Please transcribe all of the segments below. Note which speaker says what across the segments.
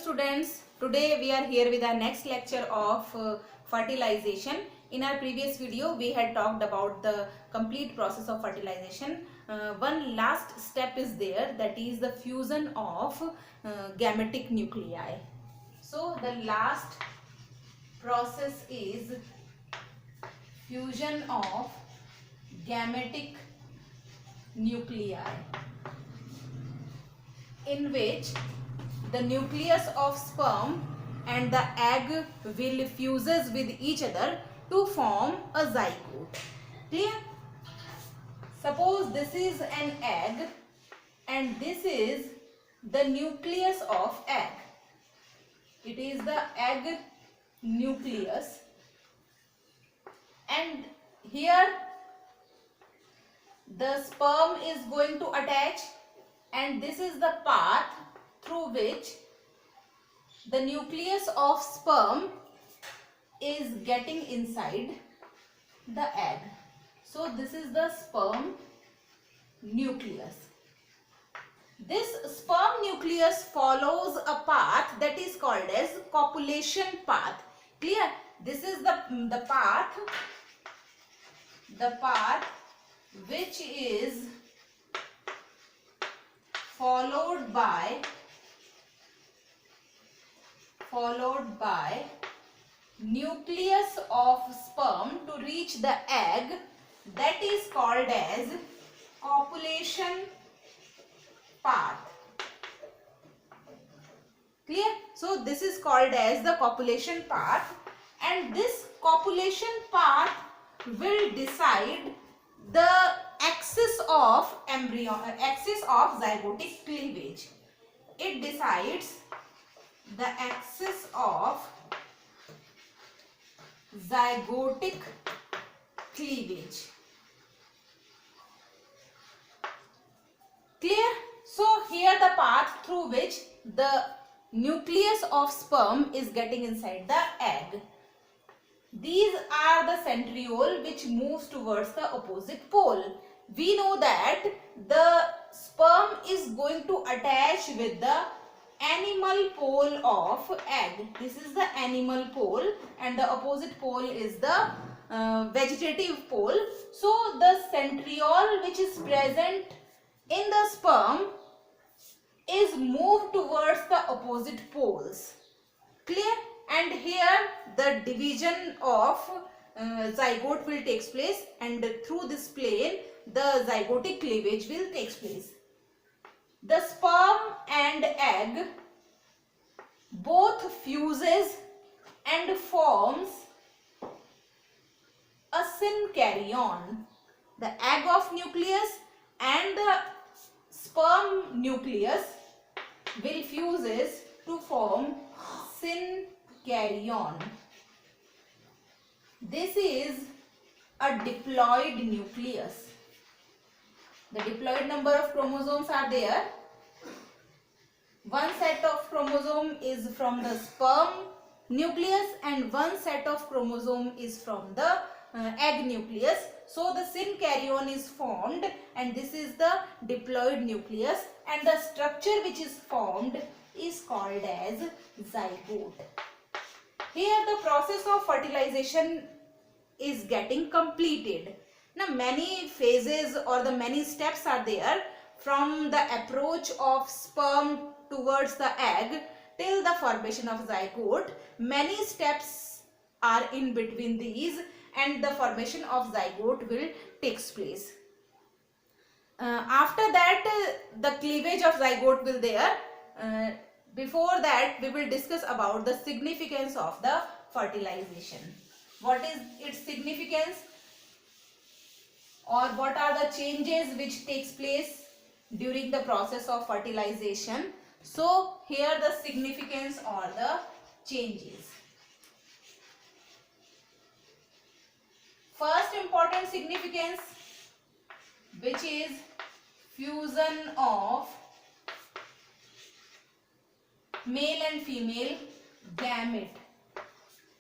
Speaker 1: students, today we are here with our next lecture of fertilization. In our previous video we had talked about the complete process of fertilization. One last step is there, that is the fusion of gametic nuclei. So the last process is fusion of gametic nuclei, in which the nucleus of sperm and the egg will fuses with each other to form a zygote. Clear? Suppose this is an egg and this is the nucleus of egg. It is the egg nucleus, and here the sperm is going to attach, and this is the path through which the nucleus of sperm is getting inside the egg. So this is the sperm nucleus. This sperm nucleus follows a path that is called as copulation path. Clear? This is the path which is followed by nucleus of sperm to reach the egg, that is called as copulation path. Clear? So this is called as the copulation path, and this copulation path will decide the axis of zygotic cleavage. It decides the axis of zygotic cleavage. Clear? So here the path through which the nucleus of sperm is getting inside the egg. These are the centriole which moves towards the opposite pole. We know that the sperm is going to attach with the animal pole of egg. This is the animal pole and the opposite pole is the vegetative pole. So the centriole which is present in the sperm is moved towards the opposite poles. Clear? And here the division of zygote will take place, and through this plane the zygotic cleavage will take place. The sperm and egg both fuses and forms a synkaryon. The egg of nucleus and the sperm nucleus will fuses to form synkaryon. This is a diploid nucleus. The diploid number of chromosomes are there. One set of chromosome is from the sperm nucleus and one set of chromosome is from the egg nucleus. So the synkaryon is formed, and this is the diploid nucleus, and the structure which is formed is called as zygote. Here the process of fertilization is getting completed. Now many phases or the many steps are there, from the approach of sperm towards the egg till the formation of zygote. Many steps are in between these, and the formation of zygote will take place. After that the cleavage of zygote will there. Before that we will discuss about the significance of the fertilization. What is its significance, or what are the changes which takes place during the process of fertilization. So here the significance or the changes. First important significance, which is fusion of male and female gamete.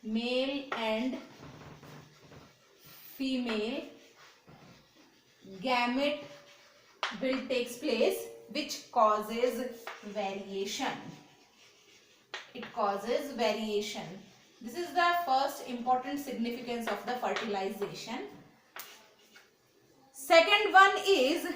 Speaker 1: Male and female gamete will take place, which causes variation. causes variation. This is the first important significance of the fertilization. Second one is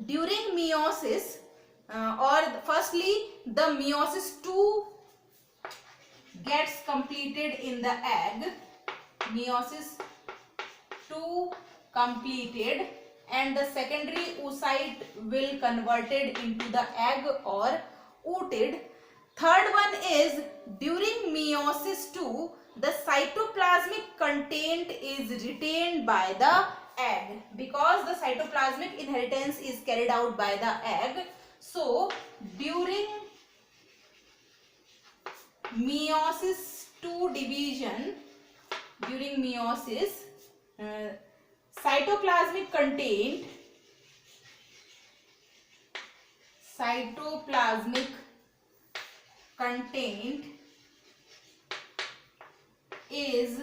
Speaker 1: during meiosis, firstly the meiosis 2 gets completed in the egg. Meiosis 2 completed and the secondary oocyte will converted into the egg or ooted. Third one is during meiosis 2 the cytoplasmic content is retained by the egg, because the cytoplasmic inheritance is carried out by the egg. So during meiosis 2 division, during meiosis, cytoplasmic content is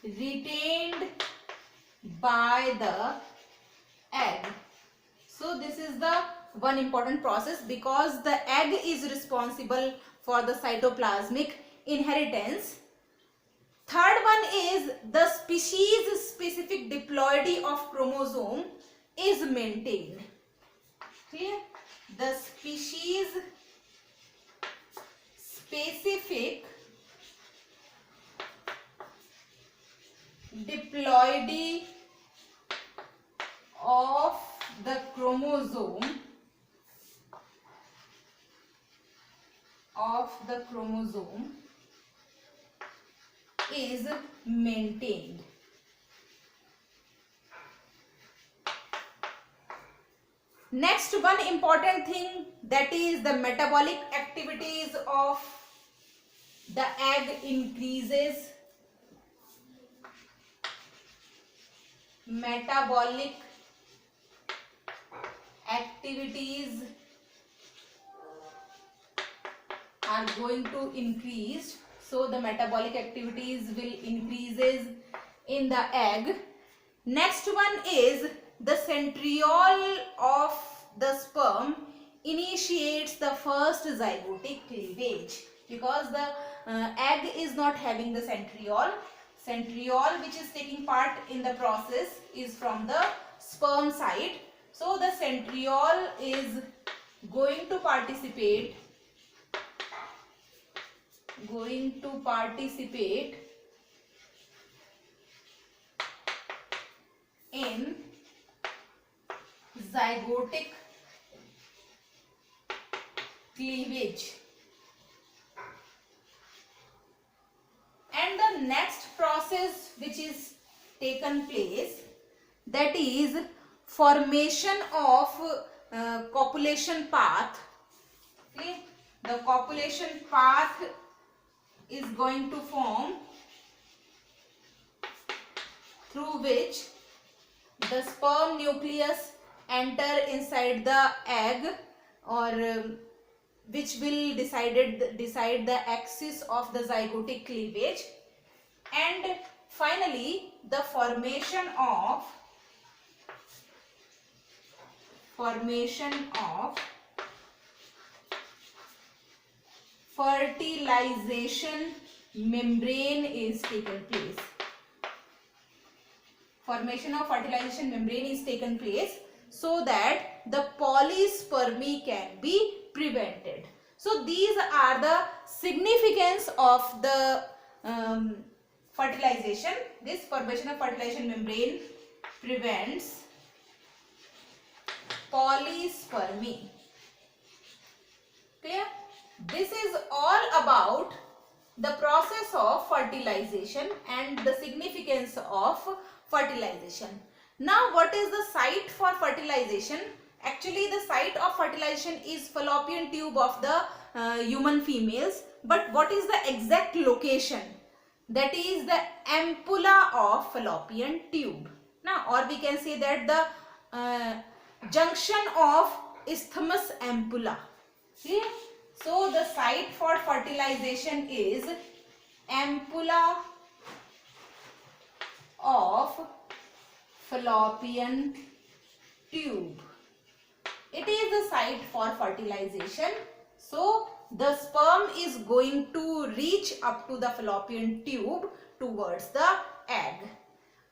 Speaker 1: retained by the egg. So this is the one important process, because the egg is responsible for the cytoplasmic inheritance. Third one is the species specific diploidy of chromosome is maintained. Clear? The species specific diploidy of the chromosome is maintained. Next one important thing, that is the metabolic activities of the egg increases. Metabolic activities are going to increase. So the metabolic activities will increases in the egg. Next one is the centriole of the sperm initiates the first zygotic cleavage, because the egg is not having the centriole. Centriole which is taking part in the process is from the sperm side. So the centriole is going to participate in zygotic cleavage. And the next process which is taken place, that is formation of copulation path. Okay? The copulation path is going to form, through which the sperm nucleus enter inside the egg, or which will decide the axis of the zygotic cleavage. And finally the formation of fertilization membrane is taken place. Formation of fertilization membrane is taken place so that the polyspermy can be prevented. So these are the significance of the fertilization. This formation of fertilization membrane prevents polyspermy. Clear? This is all about the process of fertilization and the significance of fertilization. Now what is the site for fertilization? Actually the site of fertilization is fallopian tube of the human females. But what is the exact location? That is the ampulla of fallopian tube. Now, or we can say that the junction of isthmus ampulla. See? So the site for fertilization is ampulla of fallopian tube. It is the site for fertilization. So the sperm is going to reach up to the fallopian tube towards the egg.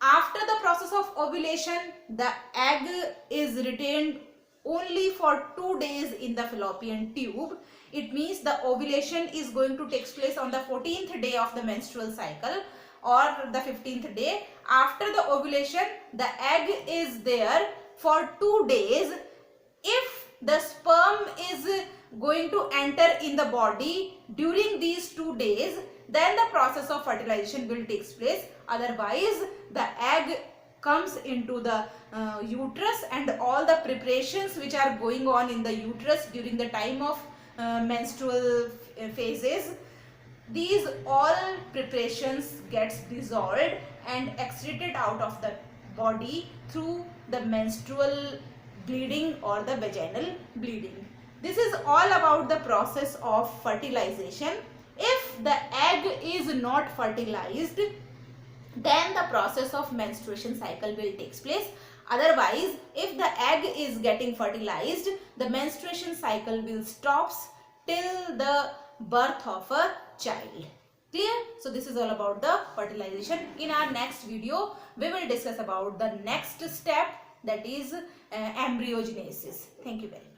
Speaker 1: After the process of ovulation, the egg is retained only for 2 days in the fallopian tube. It means the ovulation is going to take place on the 14th day of the menstrual cycle or the 15th day. After the ovulation, the egg is there for 2 days. If the sperm is going to enter in the body during these 2 days, then the process of fertilization will take place. Otherwise, the egg comes into the uterus, and all the preparations which are going on in the uterus during the time of menstrual phases, these all preparations gets dissolved and excreted out of the body through the menstrual bleeding or the vaginal bleeding. This is all about the process of fertilization. If the egg is not fertilized, then the process of menstruation cycle will take place. Otherwise, if the egg is getting fertilized, the menstruation cycle will stop till the birth of a child. Clear? So this is all about the fertilization. In our next video, we will discuss about the next step, that is embryogenesis. Thank you very much.